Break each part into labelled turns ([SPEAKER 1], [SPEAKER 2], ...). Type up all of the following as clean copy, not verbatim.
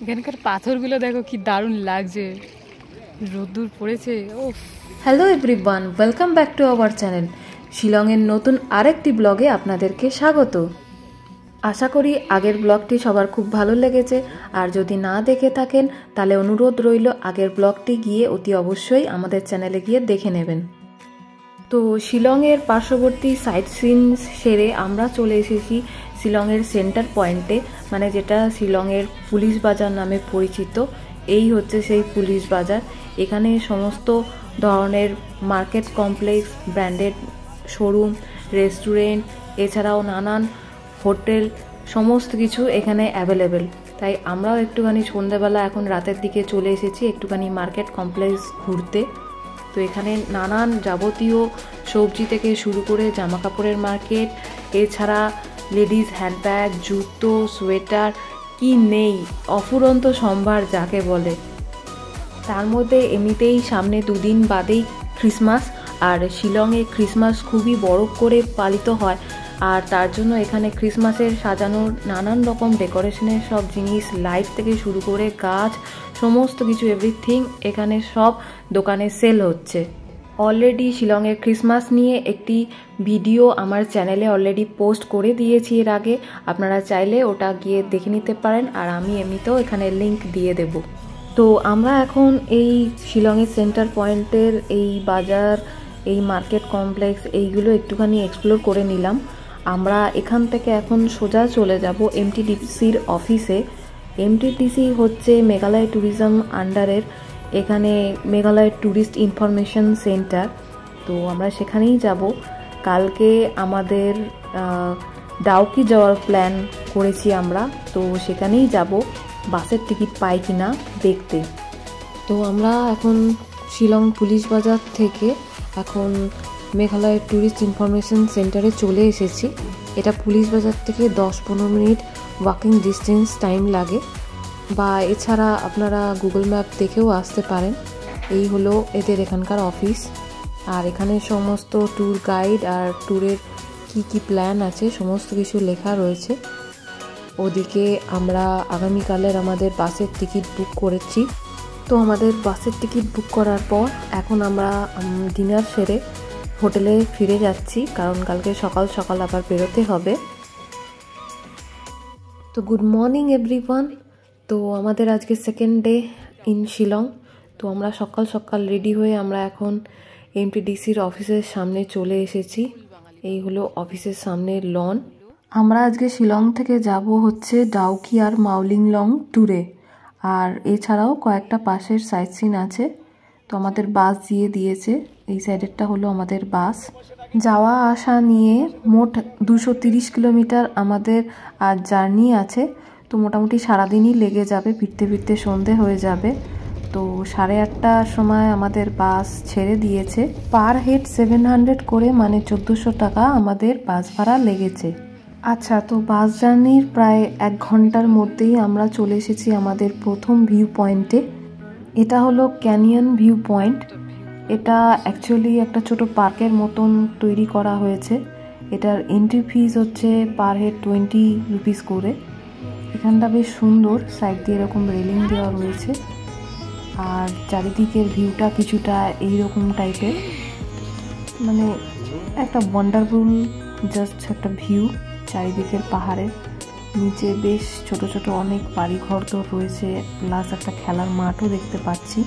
[SPEAKER 1] এখানকার পাথরগুলো দেখো কি দারুণ লাগছে, রোদ্দুর পড়েছে। ওফ।
[SPEAKER 2] Hello everyone, welcome back to our channel. শিলংয়ের নতুন আরেকটি ব্লগে আপনাদেরকে স্বাগত। আশা করি আগের ব্লগটি সবার খুব ভালো লেগেছে, আর যদি না দেখে থাকেন তাহলে অনুরোধ রইল আগের ব্লগটি গিয়ে অতি অবশ্যই আমাদের চ্যানেলে গিয়ে দেখে নেবেন। তো শিলংয়ের পার্শ্ববর্তী সাইট সিন সেরে আমরা চলে এসেছি শিলংয়ের সেন্টার পয়েন্টে, মানে যেটা শিলংয়ের পুলিশ বাজার নামে পরিচিত। এই হচ্ছে সেই পুলিশ বাজার। এখানে সমস্ত ধরনের market complex, branded showroom, restaurant, এছাড়াও নানান হোটেল, সমস্ত কিছু এখানে অ্যাভেলেবেল। তাই আমরাও একটুখানি সন্ধ্যেবেলা এখন রাতের দিকে চলে এসেছি একটুখানি মার্কেট কমপ্লেক্স ঘুরতে। তো এখানে নানান যাবতীয় সবজি থেকে শুরু করে জামা কাপড়ের মার্কেট, এছাড়া লেডিস হ্যান্ডব্যাগ, জুতো, সোয়েটার, কি নেই, অফুরন্ত সম্ভার যাকে বলে। তার মধ্যে এমনিতেই সামনে দুদিন বাদেই ক্রিসমাস, আর শিলংয়ে ক্রিসমাস খুবই বড় করে পালিত হয়। আর তার জন্য এখানে ক্রিসমাসের সাজানোর নানান রকম ডেকোরেশনের সব জিনিস, লাইট থেকে শুরু করে গাছ, সমস্ত কিছু এভরিথিং এখানে সব দোকানে সেল হচ্ছে। অলরেডি শিলংয়ের ক্রিসমাস নিয়ে একটি ভিডিও আমার চ্যানেলে অলরেডি পোস্ট করে দিয়েছি এর আগে, আপনারা চাইলে ওটা গিয়ে দেখে নিতে পারেন, আর আমি এমনিতেও এখানে লিংক দিয়ে দেব। তো আমরা এখন এই শিলংয়ের সেন্টার পয়েন্টের এই বাজার, এই মার্কেট কমপ্লেক্স, এইগুলো একটুখানি এক্সপ্লোর করে নিলাম। আমরা এখান থেকে এখন সোজা চলে যাব এমটিডিসির অফিসে। এমটিডিসি হচ্ছে মেঘালয় ট্যুরিজম আন্ডারের, এখানে মেঘালয় ট্যুরিস্ট ইনফরমেশন সেন্টার। তো আমরা সেখানেই যাব। কালকে আমাদের ডাউকি যাওয়ার প্ল্যান করেছি আমরা, তো সেখানেই যাব বাসের টিকিট পাই কিনা দেখতে। তো আমরা এখন শিলং পুলিশ বাজার থেকে এখন মেঘালয় ট্যুরিস্ট ইনফরমেশন সেন্টারে চলে এসেছি। এটা পুলিশ বাজার থেকে 10-15 মিনিট ওয়াকিং ডিস্টেন্স টাইম লাগে, বা এছাড়া আপনারা গুগল ম্যাপ দেখেও আসতে পারেন। এই হলো এদের এখানকার অফিস, আর এখানে সমস্ত ট্যুর গাইড আর ট্যুরের কি কি প্ল্যান আছে সমস্ত কিছু লেখা রয়েছে। ওদিকে আমরা আগামীকালের আমাদের বাসের টিকিট বুক করেছি। তো আমাদের বাসের টিকিট বুক করার পর এখন আমরা ডিনার সেরে হোটেলে ফিরে যাচ্ছি, কারণ কালকে সকাল সকাল আবার বেরোতে হবে। তো গুড মর্নিং এভরিওয়ান। তো আমাদের আজকে সেকেন্ড ডে ইন শিলং। তো আমরা সকাল সকাল রেডি হয়ে আমরা এখন এমটিডিসির অফিসের সামনে চলে এসেছি। এই হলো অফিসের সামনের লন। আমরা আজকে শিলং থেকে যাব হচ্ছে ডাউকি আর মাউলিংলং ট্যুরে, আর এছাড়াও কয়েকটা পাশের সাইট সিন আছে। তো আমাদের বাস দিয়ে দিয়েছে, এই সাইডেরটা হলো আমাদের বাস। যাওয়া আসা নিয়ে মোট 230 কিলোমিটার আমাদের আজ জার্নি আছে। তো মোটামুটি সারাদিনই লেগে যাবে, ফিরতে ফিরতে সন্ধে হয়ে যাবে। তো 8:30টার সময় আমাদের বাস ছেড়ে দিয়েছে। পার হেড 700 করে, মানে 1400 টাকা আমাদের বাস ভাড়া লেগেছে। আচ্ছা, তো বাস জার্নির প্রায় 1 ঘন্টার মধ্যেই আমরা চলে এসেছি আমাদের প্রথম ভিউ পয়েন্টে। এটা হলো ক্যানিয়ন ভিউ পয়েন্ট। এটা অ্যাকচুয়ালি একটা ছোট পার্কের মতন তৈরি করা হয়েছে। এটার এন্ট্রি ফিস হচ্ছে পার হেড 20 রুপিস করে। এখানটা বেশ সুন্দর, সাইড দিয়ে এরকম রেলিং দেওয়া রয়েছে, আর চারিদিকের ভিউটা কিছুটা এইরকম টাইপের, মানে একটা ওয়ান্ডারফুল জাস্ট একটা ভিউ। চারিদিকের পাহাড়ের নিচে বেশ ছোট ছোট অনেক বাড়িঘর তো রয়েছে, প্লাস একটা খেলার মাঠও দেখতে পাচ্ছি।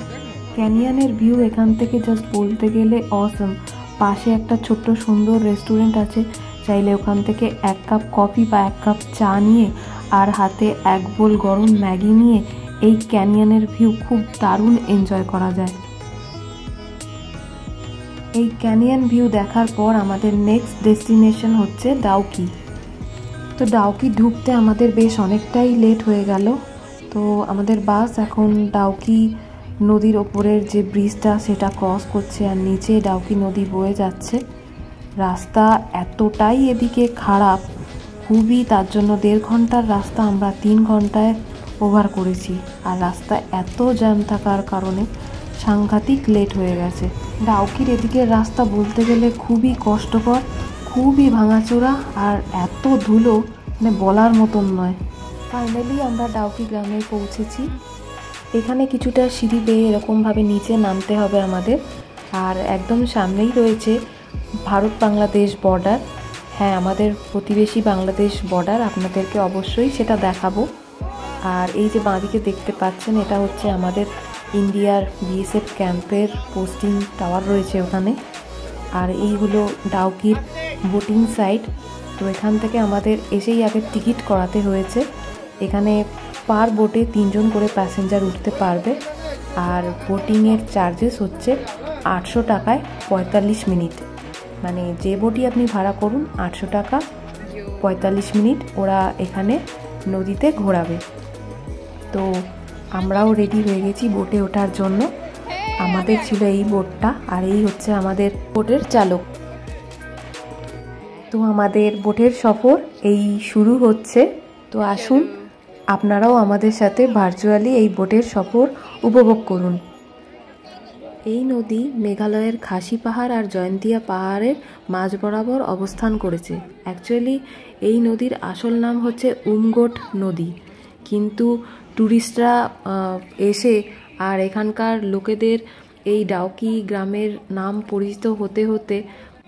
[SPEAKER 2] ক্যানিয়নের ভিউ এখান থেকে জাস্ট বলতে গেলে অসম। পাশে একটা ছোট্ট সুন্দর রেস্টুরেন্ট আছে, চাইলে ওখান থেকে 1 কাপ কফি বা 1 কাপ চা নিয়ে আর হাতে 1 বোল গরম ম্যাগি নিয়ে এই ক্যানিয়নের ভিউ খুব দারুণ এনজয় করা যায়। এই ক্যানিয়ন ভিউ দেখার পর আমাদের নেক্সট ডেস্টিনেশন হচ্ছে ডাউকি। তো ডাউকি ঢুকতে আমাদের বেশ অনেকটাই লেট হয়ে গেল। তো আমাদের বাস এখন ডাউকি নদীর ওপরের যে ব্রিজটা সেটা ক্রস করছে, আর নিচে ডাউকি নদী বয়ে যাচ্ছে। রাস্তা এতটাই এদিকে খারাপ খুবই, তার জন্য 1.5 ঘন্টার রাস্তা আমরা 3 ঘন্টায় ওভার করেছি। আর রাস্তা এত জ্যাম থাকার কারণে সাংঘাতিক লেট হয়ে গেছে। ডাউকির এদিকের রাস্তা বলতে গেলে খুবই কষ্টকর, খুবই ভাঙাচোরা, আর এত ধুলো মানে বলার মতন নয়। ফাইনালি আমরা ডাউকি গ্রামে পৌঁছেছি। এখানে কিছুটা সিঁড়ি বেয়ে এরকমভাবে নিচে নামতে হবে আমাদের। আর একদম সামনেই রয়েছে ভারত বাংলাদেশ বর্ডার। হ্যাঁ, আমাদের প্রতিবেশী বাংলাদেশ বর্ডার, আপনাদেরকে অবশ্যই সেটা দেখাবো। আর এই যে বাঁদিকে দেখতে পাচ্ছেন, এটা হচ্ছে আমাদের ইন্ডিয়ার বিএসএফ ক্যাম্পের পোস্টিং টাওয়ার রয়েছে ওখানে। আর এই হলো ডাউকির বোটিং সাইট। তো এখান থেকে আমাদের এসেই আগে টিকিট করাতে হয়েছে। এখানে পার বোটে 3 জন করে প্যাসেঞ্জার উঠতে পারবে। আর বোটিংয়ের চার্জেস হচ্ছে 800 টাকায় 45 মিনিট। মানে যে বোটই আপনি ভাড়া করুন 800 টাকা 45 মিনিট ওরা এখানে নদীতে ঘোরাবে। তো আমরাও রেডি হয়ে গেছি বোটে ওঠার জন্য। আমাদের ছিল এই বোটটা, আর এই হচ্ছে আমাদের বোটের চালক। তো আমাদের বোটের সফর এই শুরু হচ্ছে। তো আসুন আপনারাও আমাদের সাথে ভার্চুয়ালি এই বোটের সফর উপভোগ করুন। এই নদী মেঘালয়ের খাসি পাহাড় আর জয়ন্তিয়া পাহাড়ের মাঝ বরাবর অবস্থান করেছে। অ্যাকচুয়ালি এই নদীর আসল নাম হচ্ছে উমগোট নদী, কিন্তু ট্যুরিস্টরা এসে আর এখানকার লোকেদের এই ডাউকি গ্রামের নাম পরিচিত হতে হতে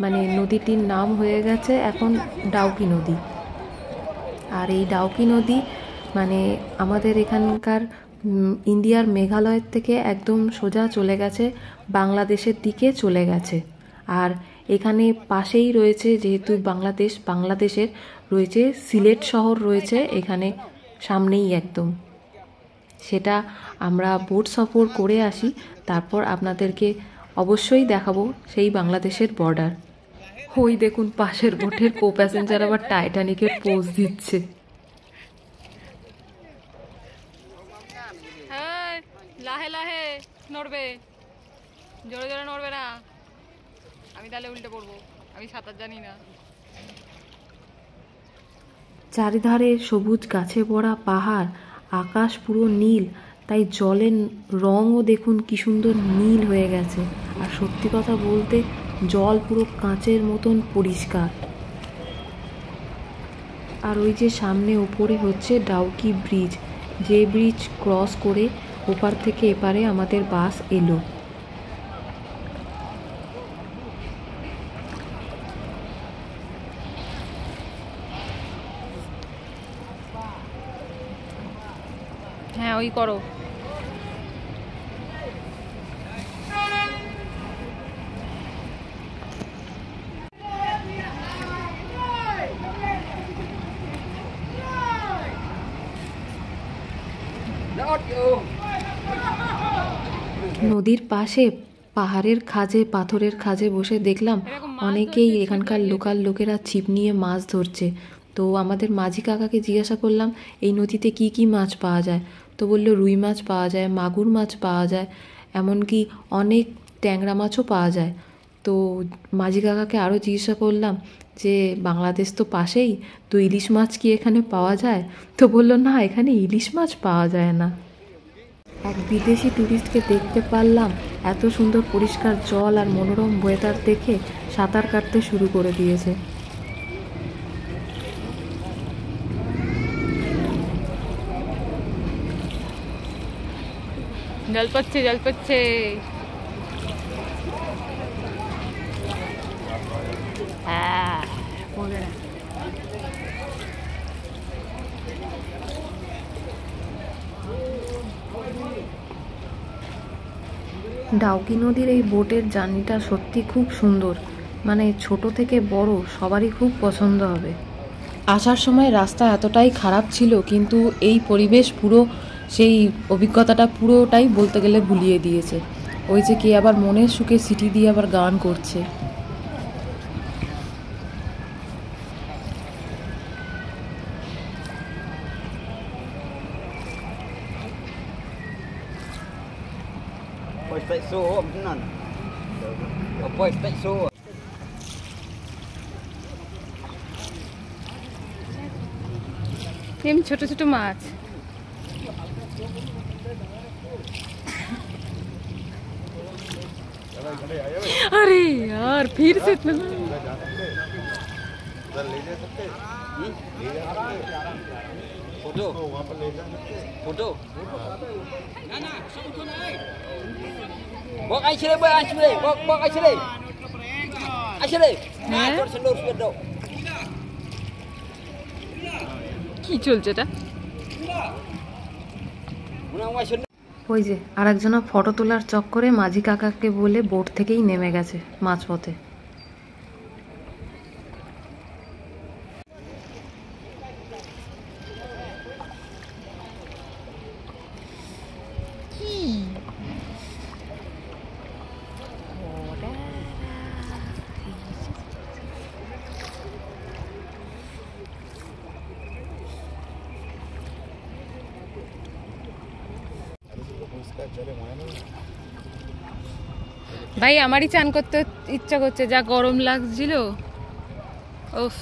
[SPEAKER 2] মানে নদীটির নাম হয়ে গেছে এখন ডাউকি নদী। আর এই ডাউকি নদী মানে আমাদের এখানকার ইন্ডিয়ার মেঘালয়ের থেকে একদম সোজা চলে গেছে বাংলাদেশের দিকে চলে গেছে। আর এখানে পাশেই রয়েছে, যেহেতু বাংলাদেশের রয়েছে সিলেট শহর রয়েছে এখানে সামনেই একদম। সেটা আমরা বোট সফর করে আসি, তারপর আপনাদেরকে অবশ্যই দেখাবো সেই বাংলাদেশের বর্ডার। ওই দেখুন পাশের বোটের কো প্যাসেঞ্জার আবার টাইটানিকের পোজ দিচ্ছে।
[SPEAKER 1] লাহে লাহে নড়বে, জোরে জোরে নড়বে না, আমি তাহলে উল্টে পড়বো, আমি সাঁতার জানি না।
[SPEAKER 2] চারিধারে সবুজ গাছে ভরা পাহাড়, আকাশ পুরো নীল, তাই জলের রঙও দেখুন কি সুন্দর নীল হয়ে গেছে। আর সত্যি কথা বলতে জল পুরো কাঁচের মতন পরিষ্কার। আর ওই যে সামনে ওপরে হচ্ছে ডাউকি ব্রিজ, যে ব্রিজ ক্রস করে ওপার থেকে এপারে আমাদের বাস এলো।
[SPEAKER 1] হ্যাঁ ওই করো।
[SPEAKER 2] নদীর পাশে পাহাড়ের খাঁজে, পাথরের খাঁজে বসে দেখলাম অনেকেই এখানকার লোকাল লোকেরা ছিপ নিয়ে মাছ ধরছে। তো আমাদের মাঝি কাকাকে জিজ্ঞাসা করলাম এই নদীতে কি কি মাছ পাওয়া যায়। তো বলল রুই মাছ পাওয়া যায়, মাগুর মাছ পাওয়া যায়, এমনকি অনেক ট্যাংরা মাছও পাওয়া যায়। তো মাঝি কাকাকে আরও জিজ্ঞাসা করলাম যে বাংলাদেশ তো পাশেই, তো ইলিশ মাছ কি এখানে পাওয়া যায়? তো বললো না, এখানে ইলিশ মাছ পাওয়া যায় না। এক বিদেশি ট্যুরিস্টকে দেখতে পারলাম এত সুন্দর পরিষ্কার জল আর মনোরম ওয়েদার দেখে সাঁতার কাটতে শুরু করে দিয়েছে।
[SPEAKER 1] জল পড়ছে, জল পড়ছে। হ্যাঁ পড়বে না।
[SPEAKER 2] ডাউকি নদীর এই বোটের জার্নিটা সত্যি খুব সুন্দর, মানে ছোট থেকে বড় সবারই খুব পছন্দ হবে। আসার সময় রাস্তা এতটাই খারাপ ছিল, কিন্তু এই পরিবেশ পুরো সেই অভিজ্ঞতাটা পুরোটাই বলতে গেলে ভুলিয়ে দিয়েছে। ওই যে কে আবার মনের সুখে সিটি দিয়ে আবার গান করছে।
[SPEAKER 1] এমনি ছোট ছোট মাছ। अरे यार फिर से इतना
[SPEAKER 3] फोटो वहाँ पर ले जाना फोटो ना ना सब तो नहीं bok ai chile bok ai chile bok ai chile nah jor selur sedo
[SPEAKER 1] কি চলছে এটা?
[SPEAKER 3] una wa shun
[SPEAKER 2] ওই যে আরেকজনা ফটো তোলার চক্করে মাঝি কাকাকে বলে বোট থেকেই নেমে গেছে মাঝপথে।
[SPEAKER 1] ভাই আমারই চান করতে ইচ্ছা করছে, যা গরম লাগছিল। উফ,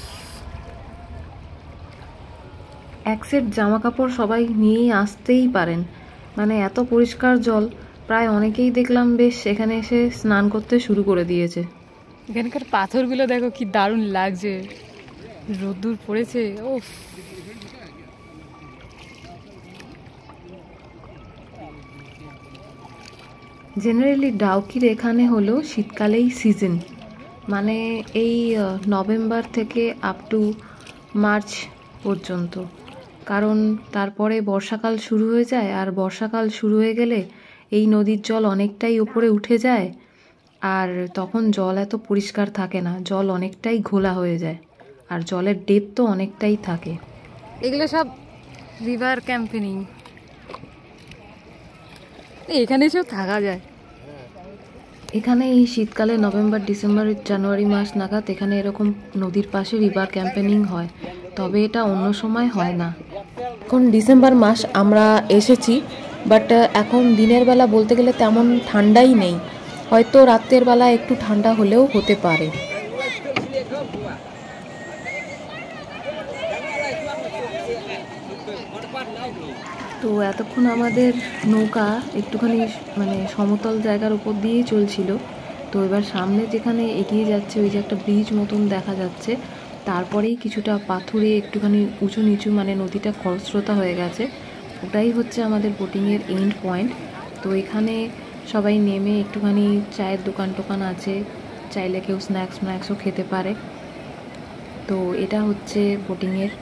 [SPEAKER 2] এক সেট জামা কাপড় সবাই নিয়েই আসতেই পারেন, মানে এত পরিষ্কার জল। প্রায় অনেকেই দেখলাম বেশ এখানে এসে স্নান করতে শুরু করে দিয়েছে।
[SPEAKER 1] এখানকার পাথরগুলো দেখো কি দারুণ লাগছে, রোদ্দুর পড়েছে। উফ,
[SPEAKER 2] জেনারেলি ডাউকির এখানে হলো শীতকালেই সিজন, মানে এই নভেম্বর থেকে আপ টু মার্চ পর্যন্ত, কারণ তারপরে বর্ষাকাল শুরু হয়ে যায়। আর বর্ষাকাল শুরু হয়ে গেলে এই নদীর জল অনেকটাই উপরে উঠে যায়, আর তখন জল এত পরিষ্কার থাকে না, জল অনেকটাই ঘোলা হয়ে যায়, আর জলের ডেপথ তো অনেকটাই থাকে।
[SPEAKER 1] এগুলো সব রিভার ক্যাম্পেনিং, এখানে এসেও থাকা যায়।
[SPEAKER 2] এখানে এই শীতকালে নভেম্বর ডিসেম্বর জানুয়ারি মাস নাগাদ এখানে এরকম নদীর পাশে রিভার ক্যাম্পেনিং হয়, তবে এটা অন্য সময় হয় না। এখন ডিসেম্বর মাস আমরা এসেছি, বাট এখন দিনের বেলা বলতে গেলে তেমন ঠান্ডাই নেই, হয়তো রাতের বেলা একটু ঠান্ডা হলেও হতে পারে। তো এতক্ষণ আমাদের নৌকা একটুখানি মানে সমতল জায়গার উপর দিয়েই চলছিল। তো এবার সামনে যেখানে এগিয়ে যাচ্ছে ওই যে একটা ব্রিজ মতন দেখা যাচ্ছে, তারপরেই কিছুটা পাথুরে একটুখানি উঁচু নিচু, মানে নদীটা খরস্রোতা হয়ে গেছে। ওটাই হচ্ছে আমাদের বোটিংয়ের এন্ড পয়েন্ট। তো এখানে সবাই নেমে একটুখানি চায়ের দোকান টোকান আছে, চাইলে কেউ স্ন্যাক্সও খেতে পারে। তো এটা হচ্ছে বোটিংয়ের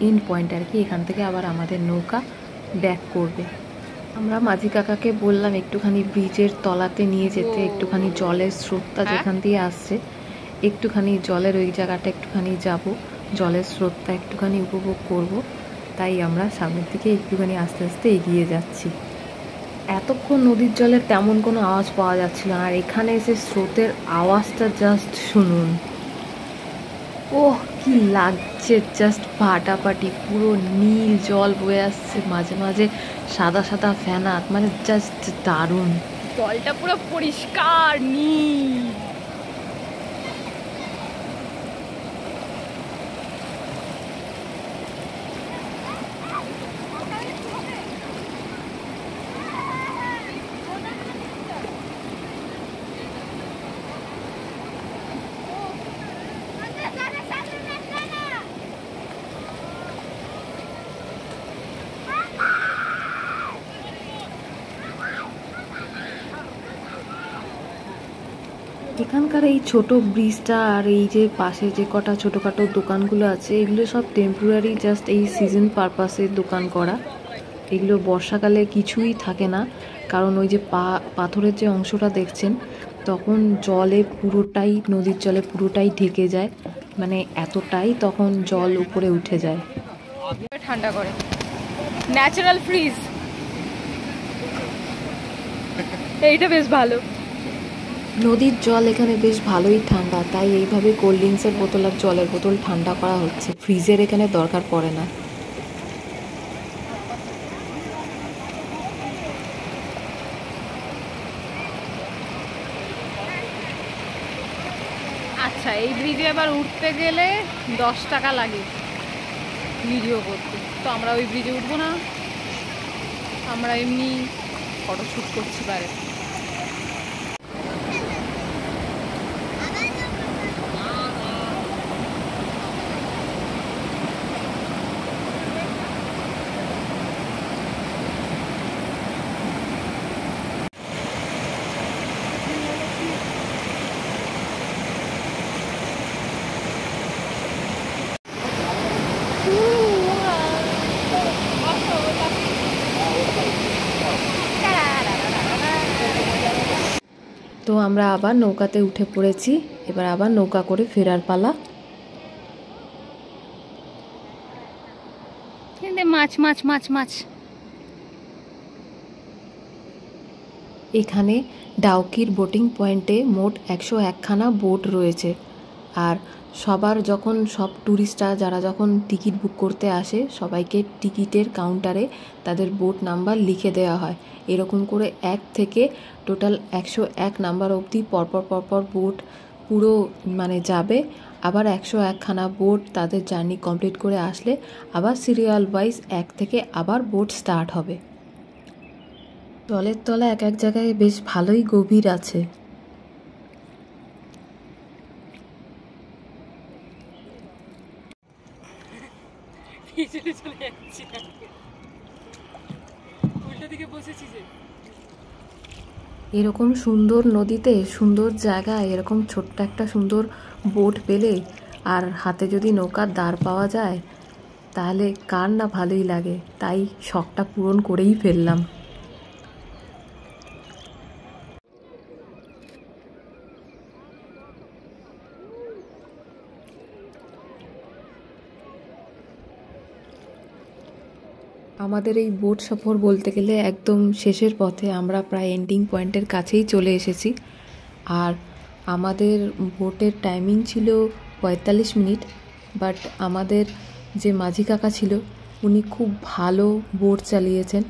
[SPEAKER 2] এন্ড পয়েন্ট আর কি। এখান থেকে আবার আমাদের নৌকা ব্যাক করবে। আমরা মাঝি কাকাকে বললাম একটুখানি ব্রিজের তলাতে নিয়ে যেতে, একটুখানি জলের স্রোতটা যেখান দিয়ে আসছে, একটুখানি জলের ওই জায়গাটা একটুখানি যাব, জলের স্রোতটা একটুখানি উপভোগ করব। তাই আমরা সামনের দিকে একটুখানি আস্তে আস্তে এগিয়ে যাচ্ছি। এতক্ষণ নদীর জলের তেমন কোনো আওয়াজ পাওয়া যাচ্ছিল, আর এখানে এসে স্রোতের আওয়াজটা জাস্ট শুনুন। ওহ কি লাগছে, জাস্ট ফাটাফাটি, পুরো নীল জল বয়ে আসছে, মাঝে মাঝে সাদা সাদা ফেনা, মানে জাস্ট দারুণ।
[SPEAKER 1] জলটা পুরো পরিষ্কার নীল।
[SPEAKER 2] এখানকার এই ছোট ব্রিজটা আর এই যে পাশে যে কটা ছোটোখাটো দোকানগুলো আছে, এগুলো সব টেম্পোরারি, জাস্ট এই সিজন পারপাসে দোকান করা। এগুলো বর্ষাকালে কিছুই থাকে না, কারণ ওই যে পাথরের যে অংশটা দেখছেন, তখন জলে পুরোটাই, নদীর জলে পুরোটাই ঢেকে যায়, মানে এতটাই তখন জল উপরে উঠে যায়।
[SPEAKER 1] ঠান্ডা করে, ন্যাচারাল ফ্রিজ, এইটা বেশ ভালো।
[SPEAKER 2] নদীর জল এখানে বেশ ভালোই ঠান্ডা, তাই এইভাবে কোল্ড ড্রিঙ্কসের বোতল আর জলের বোতল ঠান্ডা করা হচ্ছে, ফ্রিজের এখানে দরকার পড়ে না।
[SPEAKER 1] আচ্ছা, এই ব্রিজে আবার উঠতে গেলে 10 টাকা লাগে ভিডিও করতে, তো আমরা ওই ব্রিজে উঠবো না, আমরা এমনি ফটোশ্যুট করছি পারে।
[SPEAKER 2] তো আমরা আবার নৌকাতে উঠে পড়েছি, এবার আবার নৌকা করে ফেরার পালা।
[SPEAKER 1] মাছ মাছ মাছ মাছ।
[SPEAKER 2] এখানে ডাউকির বোটিং পয়েন্টে মোট 101খানা বোট রয়েছে। আর সব ট্যুরিস্টরা যারা যখন টিকিট বুক করতে আসে সবাইকে টিকিটের কাউন্টারে তাদের বোট নাম্বার লিখে দেওয়া হয়। এরকম করে 1 থেকে টোটাল 101 নাম্বার অবধি পরপর বোট পুরো যাবে। আবার 101খানা বোট তাদের জার্নি কমপ্লিট করে আসলে আবার সিরিয়াল ওয়াইজ 1 থেকে আবার বোট স্টার্ট হবে। জলের তলা এক এক জায়গায় বেশ ভালোই গভীর আছে। এরকম সুন্দর নদীতে সুন্দর জায়গায় এরকম ছোট্ট একটা সুন্দর বোট পেলে আর হাতে যদি নৌকার দাঁড় পাওয়া যায় তাহলে কার না ভালোই লাগে। তাই শখটা পূরণ করেই ফেললাম। আমাদের এই বোট সফর বলতে গেলে একদম শেষের পথে, আমরা প্রায় এন্ডিং পয়েন্টের কাছেই চলে এসেছি। আর আমাদের বোটের টাইমিং ছিল 45 মিনিট, বাট আমাদের যে মাঝি কাকা ছিল উনি খুব ভালো বোট চালিয়েছেন।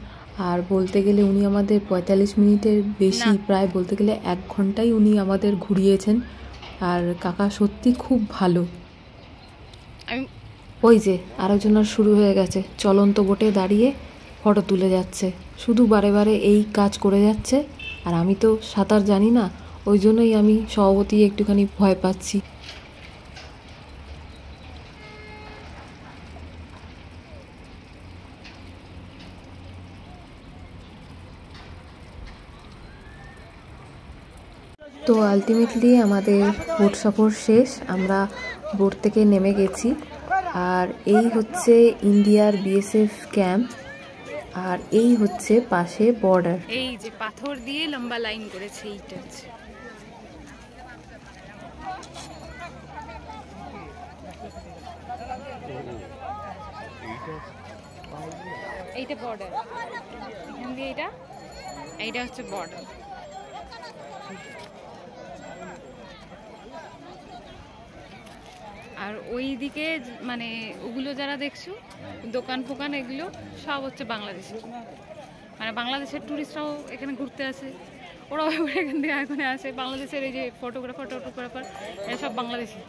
[SPEAKER 2] আর বলতে গেলে উনি আমাদের 45 মিনিটের বেশি, প্রায় বলতে গেলে 1 ঘন্টাই উনি আমাদের ঘুরিয়েছেন। আর কাকা সত্যি খুব ভালো। ওই যে আরেকজনের শুরু হয়ে গেছে, চলন্ত বোটে দাঁড়িয়ে ফটো তুলে যাচ্ছে, শুধু বারে বারে এই কাজ করে যাচ্ছে। আর আমি তো সাঁতার জানি না, ওই জন্যই আমি স্বভাবতই একটুখানি ভয় পাচ্ছি। তো আলটিমেটলি আমাদের বোট সফর শেষ, আমরা বোট থেকে নেমে গেছি। আর এই হচ্ছে ইন্ডিয়ার বিএসএফ ক্যাম্প, আর এই হচ্ছে পাশে বর্ডার।
[SPEAKER 1] এই যে পাথর দিয়ে লম্বা লাইন করেছে, এইটা হচ্ছে এইটা বর্ডার, এখান দিয়ে এইটা হচ্ছে বর্ডার। আর ওই দিকে ওগুলো যারা দেখছো দোকান ফোকান, এগুলো সব হচ্ছে বাংলাদেশের, বাংলাদেশের টুরিস্টরাও এখানে ঘুরতে আসে, ওরাও এখান থেকে এখানে আসে। বাংলাদেশের এই যে ফটোগ্রাফার এরা সব বাংলাদেশি,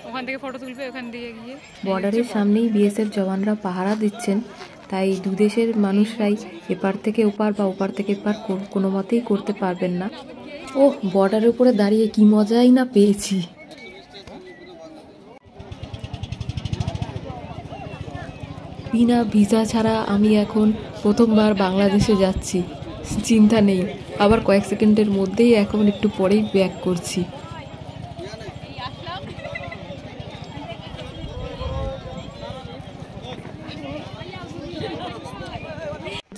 [SPEAKER 1] ওখান থেকে ফটো তুলবে ওখান দিয়ে গিয়ে।
[SPEAKER 2] বর্ডারের সামনেই বিএসএফ জওয়ানরা পাহারা দিচ্ছেন, তাই দুদেশের মানুষরাই এপার থেকে ওপার বা ওপার থেকে এপার কোনো মতেই করতে পারবেন না। ও বর্ডারের উপরে দাঁড়িয়ে কি মজাই না পেয়েছি। বিনা ভিসা ছাড়া আমি এখন প্রথমবার বাংলাদেশে যাচ্ছি, চিন্তা নেই। আবার কয়েক সেকেন্ডের মধ্যেই এখন একটু পরেই ব্যাক করছি।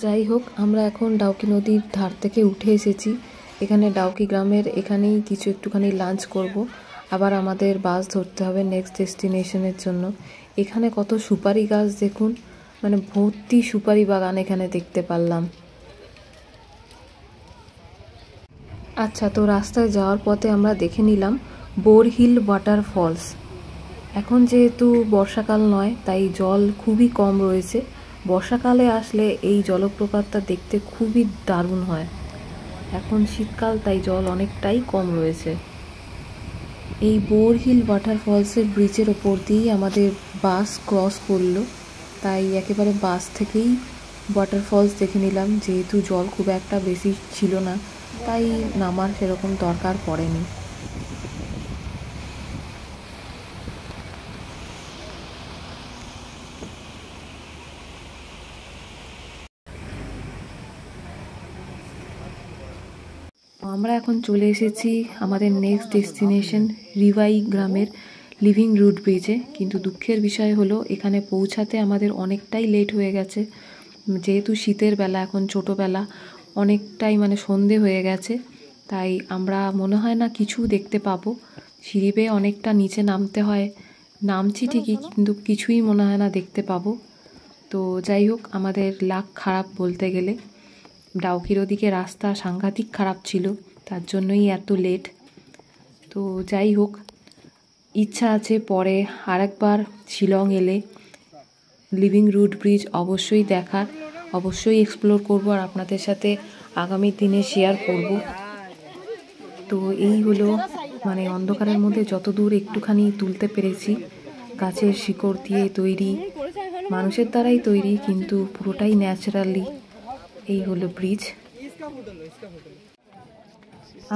[SPEAKER 2] যাই হোক, আমরা এখন ডাউকি নদীর ধার থেকে উঠে এসেছি। এখানে ডাউকি গ্রামের এখানেই কিছু একটুখানি লাঞ্চ করব, আবার আমাদের বাস ধরতে হবে নেক্সট ডেস্টিনেশনের জন্য। এখানে কত সুপারি গাছ দেখুন, ভর্তি সুপারি বাগান এখানে দেখতে পারলাম। আচ্ছা, তো রাস্তায় যাওয়ার পথে আমরা দেখে নিলাম বোরহিল ওয়াটারফলস। এখন যেহেতু বর্ষাকাল নয় তাই জল খুবই কম রয়েছে। বর্ষাকালে আসলে এই জলপ্রপাতটা দেখতে খুবই দারুণ হয়। এখন শীতকাল তাই জল অনেকটাই কম রয়েছে। এই বোরহিল ওয়াটারফলসের ব্রিজের ওপর দিয়েই আমাদের বাস ক্রস করলো, তাই একেবারে বাস থেকেই ওয়াটারফলস দেখে নিলাম। যেহেতু জল খুব একটা বেশি ছিল না তাই নামার সেরকম দরকার পড়েনি। আমরা এখন চলে এসেছি আমাদের নেক্সট ডেস্টিনেশন রিভাই গ্রামের লিভিং রুট ব্রিজে। কিন্তু দুঃখের বিষয় হলো এখানে পৌঁছাতে আমাদের অনেকটাই লেট হয়ে গেছে। যেহেতু শীতের বেলা, এখন ছোটোবেলা, অনেকটাই সন্ধে হয়ে গেছে, তাই আমরা মনে হয় না কিছু দেখতে পাবো। সিঁড়ি বেয়ে অনেকটা নিচে নামতে হয়, নামছি ঠিকই কিন্তু কিছুই মনে হয় না দেখতে পাবো। তো যাই হোক, আমাদের লাক খারাপ বলতে গেলে। ডাউকির ওদিকে রাস্তা সাংঘাতিক খারাপ ছিল, তার জন্যই এত লেট। তো যাই হোক, ইচ্ছা আছে পরে আরেকবার শিলং এলে লিভিং রুট ব্রিজ অবশ্যই দেখার, অবশ্যই এক্সপ্লোর করব আর আপনাদের সাথে আগামী দিনে শেয়ার করব। তো এই হলো মানে অন্ধকারের মধ্যে যতদূর একটুখানি তুলতে পেরেছি, গাছের শিকড় দিয়ে তৈরি, মানুষের দ্বারাই তৈরি কিন্তু পুরোটাই ন্যাচারালি। এই হলো ব্রিজ।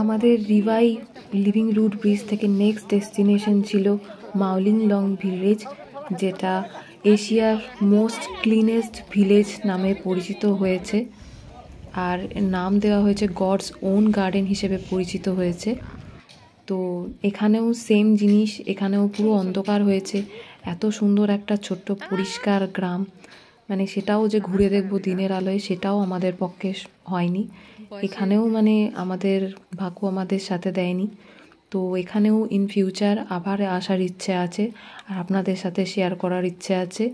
[SPEAKER 2] আমাদের রিভাই লিভিং রুট ব্রিজ থেকে নেক্সট ডেস্টিনেশন ছিল মাওলিং লং ভিলেজ, যেটা এশিয়ার মোস্ট ক্লিনেস্ট ভিলেজ নামে পরিচিত হয়েছে, আর নাম দেওয়া হয়েছে গডস ওন গার্ডেন হিসেবে পরিচিত হয়েছে। তো এখানেও সেম জিনিস, এখানেও পুরো অন্ধকার হয়েছে। এত সুন্দর একটা ছোট্ট পরিষ্কার গ্রাম, মানে সেটাও যে ঘুরে দেখব দিনের আলোয় সেটাও আমাদের পক্ষে হয়নি। এখানেও মানে আমাদের ভাগ্য আমাদের সাথে দেয়নি। তো এখানেও ইন ফিউচার আবার আসার ইচ্ছে আছে আর আপনাদের সাথে শেয়ার করার ইচ্ছে আছে।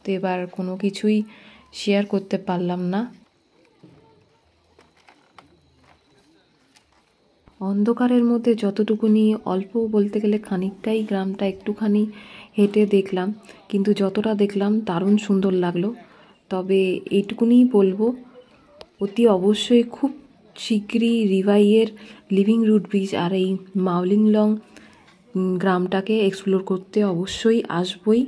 [SPEAKER 2] তো এবার কোনো কিছুই শেয়ার করতে পারলাম না। অন্ধকারের মধ্যে যতটুকুনি অল্প বলতে গেলে খানিকটাই গ্রামটা একটুখানি হেঁটে দেখলাম, কিন্তু যতটা দেখলাম দারুণ সুন্দর লাগলো। তবে এইটুকুনিই বলবো, অতি অবশ্যই খুব শীঘ্রই রিভাইয়ের লিভিং রুট ব্রিজ আর এই মাওলিং লং গ্রামটাকে এক্সপ্লোর করতে অবশ্যই আসবই।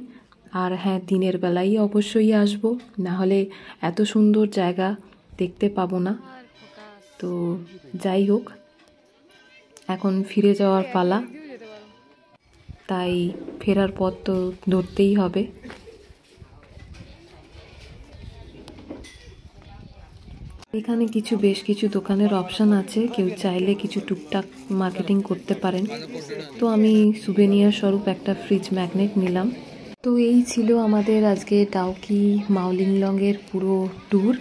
[SPEAKER 2] আর হ্যাঁ, দিনের বেলাই অবশ্যই আসবো, না হলে এত সুন্দর জায়গা দেখতে পাবো না। তো যাই হোক, এখন ফিরে যাওয়ার পালা, তাই ফেরার পথ তো ধরতেই হবে। এখানে বেশ কিছু দোকানের অপশান আছে, কেউ চাইলে কিছু টুকটাক মার্কেটিং করতে পারেন। তো আমি সুভেনিয়ার স্বরূপ একটা ফ্রিজ ম্যাগনেট নিলাম। তো এই ছিল আমাদের আজকে ডাউকি মাওলিং লংয়ের পুরো ট্যুর।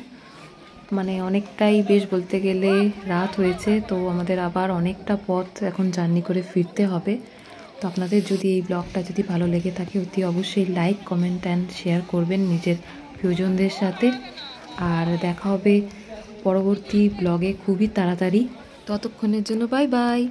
[SPEAKER 2] মানে অনেকটাই বেশ বলতে গেলে রাত হয়েছে, তো আমাদের আবার অনেকটা পথ এখন জার্নি করে ফিরতে হবে। তো আপনাদের যদি এই ব্লগটা যদি ভালো লেগে থাকে অতি অবশ্যই লাইক, কমেন্ট অ্যান্ড শেয়ার করবেন নিজের প্রিয়জনদের সাথে। আর দেখা হবে পরবর্তী ব্লগে খুবই তাড়াতাড়ি। ততক্ষণের জন্য বাই বাই।